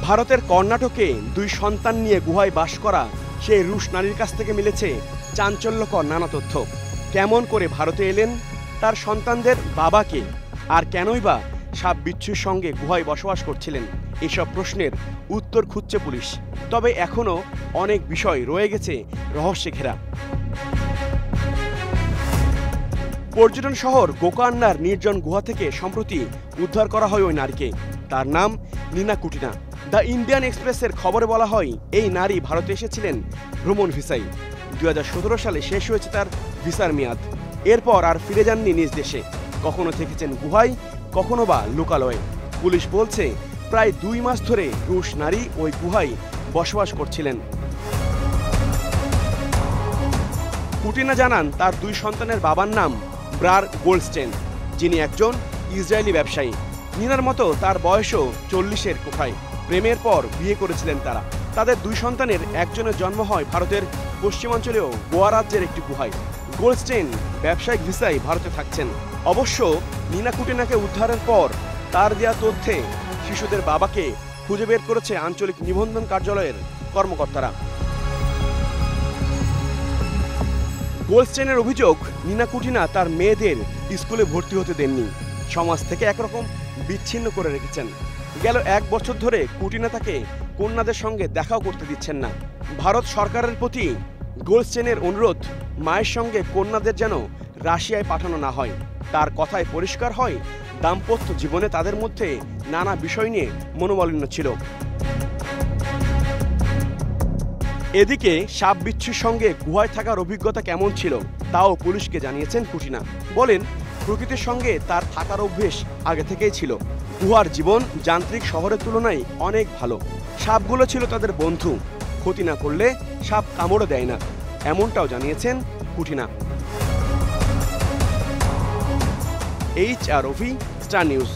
ভারতের কর্ণাটকে দুই সন্তান নিয়ে গুহায় বাস করা সেই রুশ নারীর কাছ থেকে মিলেছে চাঞ্চল্যকর নানা তথ্য। কেমন করে ভারতে এলেন, তার সন্তানদের বাবাকে, আর কেনই বা সাপ বিচ্ছুর সঙ্গে গুহায় বসবাস করছিলেন, এসব প্রশ্নের উত্তর খুঁজছে পুলিশ। তবে এখনও অনেক বিষয় রয়ে গেছে রহস্যে ঘেরা। পর্যটন শহর গোকর্ণার নির্জন গুহা থেকে সম্প্রতি উদ্ধার করা হয় ওই নারীকে। তার নাম নীনা কুটিনা। দ্য ইন্ডিয়ান এক্সপ্রেসের খবরে বলা হয়, এই নারী ভারতে এসেছিলেন ভ্রমণ ভিসায়। 2017 সালে শেষ হয়েছে তার ভিসার মেয়াদ। এরপর আর ফিরে যাননি নিজ দেশে। কখনো থেকেছেন গুহায়, কখনো বা লোকালয়ে। পুলিশ বলছে, প্রায় 2 মাস ধরে রুশ নারী ওই গুহায় বসবাস করছিলেন। কুটিনা জানান, তার 2 সন্তানের বাবার নাম ব্রার গোল্ডস্টেন, যিনি একজন ইসরায়েলি ব্যবসায়ী। নীনার মতো তার বয়সও 40-এর কোঠায়। প্রেমের পর বিয়ে করেছিলেন তারা। তাদের 2 সন্তানের একজনের জন্ম হয় ভারতের পশ্চিমাঞ্চলীয় গোয়া রাজ্যের একটি গুহায়। গোল্ডস্টেন ব্যবসায়িক ভিসায় ভারতে থাকছেন। অবশ্য নীনা কুটিনাকে উদ্ধারের পর তার দেওয়া তথ্যে শিশুদের বাবাকে খুঁজে বের করেছে আঞ্চলিক নিবন্ধন কার্যালয়ের কর্মকর্তারা। গোল্ডস্টেনের অভিযোগ, নীনা কুটিনা তার মেয়েদের স্কুলে ভর্তি হতে দেননি, সমাজ থেকে একরকম বিচ্ছিন্ন করে রেখেছেন। গেল 1 বছর ধরে কুটিনা তাকে কন্যাদের সঙ্গে দেখাও করতে দিচ্ছেন না। ভারত সরকারের প্রতি গোল্ডস্টেনের অনুরোধ, মায়ের সঙ্গে কন্যাদের যেন রাশিয়ায় পাঠানো না হয়। তার কথায় পরিষ্কার হয়, দাম্পত্য জীবনে তাদের মধ্যে নানা বিষয় নিয়ে মনোমালিন্য ছিল। এদিকে সাপ বিচ্ছুর সঙ্গে গুহায় থাকার অভিজ্ঞতা কেমন ছিল তাও পুলিশকে জানিয়েছেন কুটিনা। বলেন, প্রকৃতির সঙ্গে তার থাকার অভ্যেস আগে থেকেই ছিল। গুহার জীবন যান্ত্রিক শহরের তুলনায় অনেক ভালো। সাপগুলো ছিল তাদের বন্ধু, ক্ষতি না করলে সাপ কামড়ও দেয় না, এমনটাও জানিয়েছেন কুটিনা। HROV, star news.